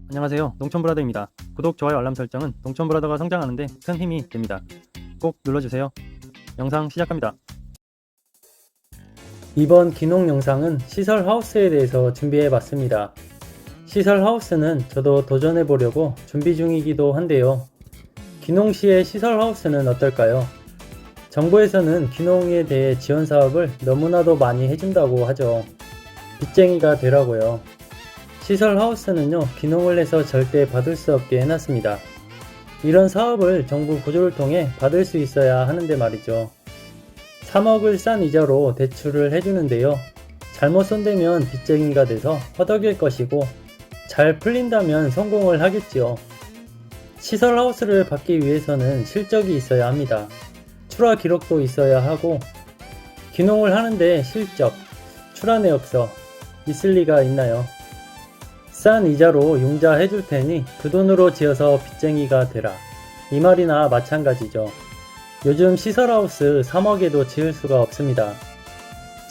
안녕하세요. 농촌브라더입니다. 구독, 좋아요, 알람 설정은 농촌브라더가 성장하는데 큰 힘이 됩니다. 꼭 눌러주세요. 영상 시작합니다. 이번 기농 영상은 시설 하우스에 대해서 준비해 봤습니다. 시설 하우스는 저도 도전해 보려고 준비 중이기도 한데요. 기농시의 시설 하우스는 어떨까요? 정부에서는 기농에 대해 지원 사업을 너무나도 많이 해준다고 하죠. 빚쟁이가 되라고요. 시설 하우스는요, 기농을 해서 절대 받을 수 없게 해놨습니다. 이런 사업을 정부 구조를 통해 받을 수 있어야 하는데 말이죠. 3억을 싼 이자로 대출을 해주는데요. 잘못 손대면 빚쟁이가 돼서 허덕일 것이고 잘 풀린다면 성공을 하겠지요. 시설 하우스를 받기 위해서는 실적이 있어야 합니다. 출하 기록도 있어야 하고 기농을 하는데 실적, 출하 내역서 있을 리가 있나요? 싼 이자로 융자 해줄 테니 그 돈으로 지어서 빚쟁이가 되라. 이 말이나 마찬가지죠. 요즘 시설하우스 3억에도 지을 수가 없습니다.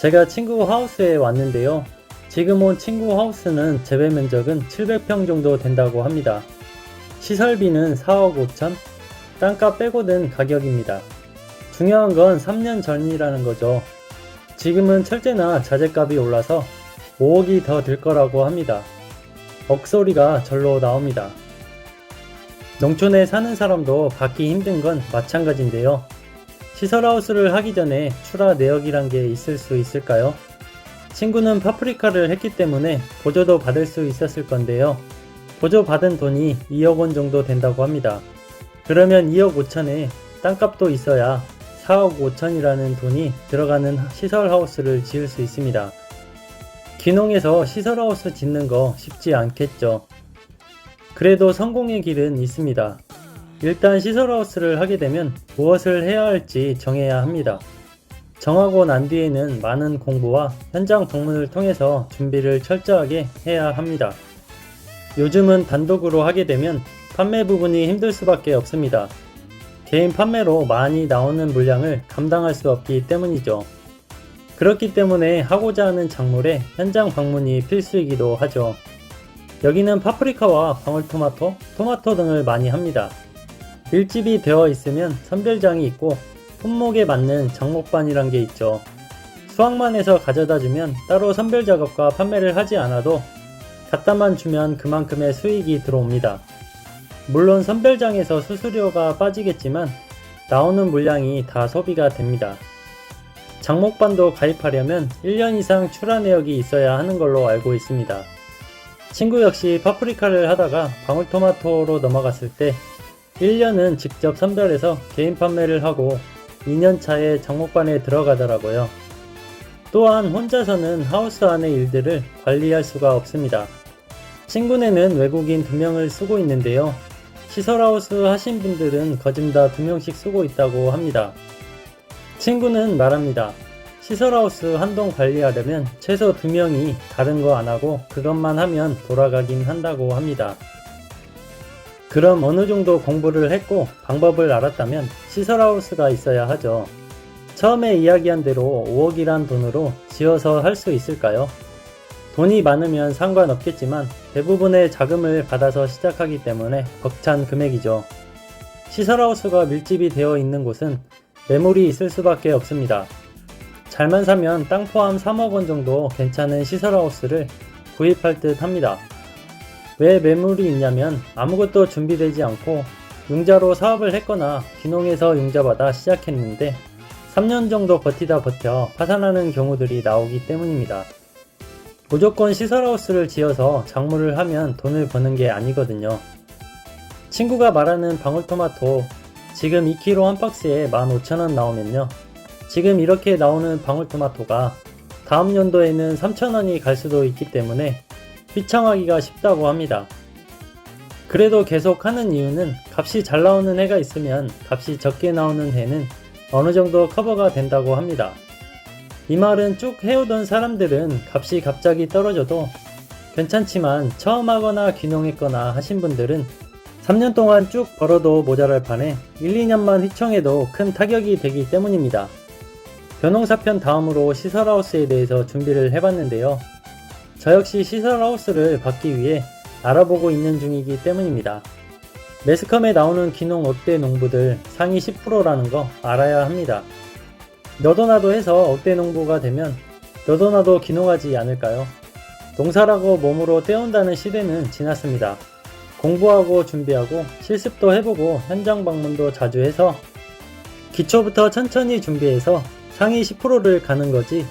제가 친구 하우스에 왔는데요. 지금 온 친구 하우스는 재배 면적은 700평 정도 된다고 합니다. 시설비는 4억 5천, 땅값 빼고 든 가격입니다. 중요한 건 3년 전이라는 거죠. 지금은 철제나 자재값이 올라서 5억이 더 들 거라고 합니다. 억소리가 절로 나옵니다. 농촌에 사는 사람도 받기 힘든 건 마찬가지인데요. 시설하우스를 하기 전에 출하 내역이란 게 있을 수 있을까요? 친구는 파프리카를 했기 때문에 보조도 받을 수 있었을 건데요. 보조 받은 돈이 2억 원 정도 된다고 합니다. 그러면 2억 5천에 땅값도 있어야 4억 5천이라는 돈이 들어가는 시설하우스를 지을 수 있습니다. 기농에서 시설하우스 짓는 거 쉽지 않겠죠. 그래도 성공의 길은 있습니다. 일단 시설하우스를 하게 되면 무엇을 해야 할지 정해야 합니다. 정하고 난 뒤에는 많은 공부와 현장 방문을 통해서 준비를 철저하게 해야 합니다. 요즘은 단독으로 하게 되면 판매 부분이 힘들 수밖에 없습니다. 개인 판매로 많이 나오는 물량을 감당할 수 없기 때문이죠. 그렇기 때문에 하고자 하는 작물에 현장 방문이 필수이기도 하죠. 여기는 파프리카와 방울토마토, 토마토 등을 많이 합니다. 밀집이 되어 있으면 선별장이 있고 품목에 맞는 장목반이란 게 있죠. 수확만 해서 가져다 주면 따로 선별 작업과 판매를 하지 않아도 갖다만 주면 그만큼의 수익이 들어옵니다. 물론 선별장에서 수수료가 빠지겠지만 나오는 물량이 다 소비가 됩니다. 장목반도 가입하려면 1년 이상 출하 내역이 있어야 하는 걸로 알고 있습니다. 친구 역시 파프리카를 하다가 방울토마토로 넘어갔을 때 1년은 직접 선별해서 개인 판매를 하고 2년 차에 장목반에 들어가더라고요. 또한 혼자서는 하우스 안의 일들을 관리할 수가 없습니다. 친구네는 외국인 2명을 쓰고 있는데요. 시설하우스 하신 분들은 거진 다 2명씩 쓰고 있다고 합니다. 친구는 말합니다. 시설하우스 한 동 관리하려면 최소 2명이 다른 거 안 하고 그것만 하면 돌아가긴 한다고 합니다. 그럼 어느 정도 공부를 했고 방법을 알았다면 시설하우스가 있어야 하죠. 처음에 이야기한 대로 5억이란 돈으로 지어서 할 수 있을까요? 돈이 많으면 상관없겠지만 대부분의 자금을 받아서 시작하기 때문에 벅찬 금액이죠. 시설하우스가 밀집이 되어 있는 곳은 매물이 있을 수밖에 없습니다. 잘만 사면 땅 포함 3억 원 정도 괜찮은 시설하우스를 구입할 듯 합니다. 왜 매물이 있냐면 아무것도 준비되지 않고 융자로 사업을 했거나 기농에서 융자받아 시작했는데 3년 정도 버티다 버텨 파산하는 경우들이 나오기 때문입니다. 무조건 시설하우스를 지어서 작물을 하면 돈을 버는 게 아니거든요. 친구가 말하는 방울토마토 지금 2kg 한 박스에 15,000원 나오면요. 지금 이렇게 나오는 방울토마토가 다음 연도에는 3,000원이 갈 수도 있기 때문에 휘청하기가 쉽다고 합니다. 그래도 계속 하는 이유는 값이 잘 나오는 해가 있으면 값이 적게 나오는 해는 어느 정도 커버가 된다고 합니다. 이 말은 쭉 해오던 사람들은 값이 갑자기 떨어져도 괜찮지만 처음 하거나 귀농했거나 하신 분들은 3년 동안 쭉 벌어도 모자랄 판에 1, 2년만 휘청해도 큰 타격이 되기 때문입니다. 벼농사편 다음으로 시설하우스에 대해서 준비를 해봤는데요. 저 역시 시설하우스를 받기 위해 알아보고 있는 중이기 때문입니다. 매스컴에 나오는 귀농 억대 농부들 상위 10%라는 거 알아야 합니다. 너도나도 해서 억대 농부가 되면 너도나도 귀농하지 않을까요? 농사라고 몸으로 때운다는 시대는 지났습니다. 공부하고 준비하고 실습도 해보고 현장 방문도 자주 해서 기초부터 천천히 준비해서 상위 10%를 가는 거지,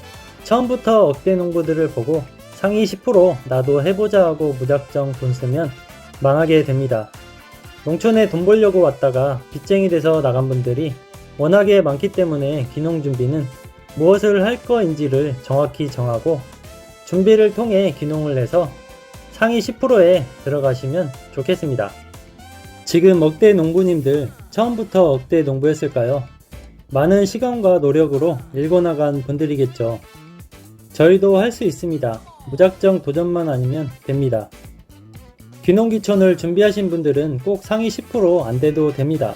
처음부터 억대 농부들을 보고 상위 10% 나도 해보자 하고 무작정 돈 쓰면 망하게 됩니다. 농촌에 돈 벌려고 왔다가 빚쟁이 돼서 나간 분들이 워낙에 많기 때문에 귀농 준비는 무엇을 할 거인지를 정확히 정하고 준비를 통해 귀농을 해서 상위 10%에 들어가시면 좋겠습니다. 지금 억대 농부님들 처음부터 억대 농부였을까요? 많은 시간과 노력으로 일궈 나간 분들이겠죠. 저희도 할 수 있습니다. 무작정 도전만 아니면 됩니다. 귀농귀촌을 준비하신 분들은 꼭 상위 10% 안 돼도 됩니다.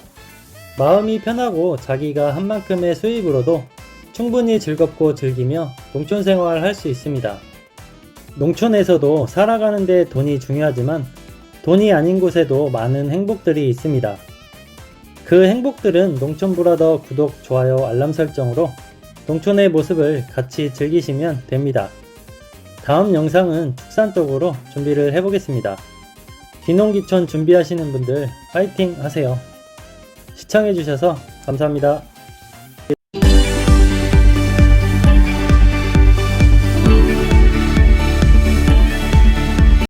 마음이 편하고 자기가 한 만큼의 수입으로도 충분히 즐겁고 즐기며 농촌 생활 할 수 있습니다. 농촌에서도 살아가는데 돈이 중요하지만 돈이 아닌 곳에도 많은 행복들이 있습니다. 그 행복들은 농촌브라더 구독, 좋아요, 알람 설정으로 농촌의 모습을 같이 즐기시면 됩니다. 다음 영상은 축산 쪽으로 준비를 해보겠습니다. 귀농귀촌 준비하시는 분들 파이팅 하세요. 시청해주셔서 감사합니다.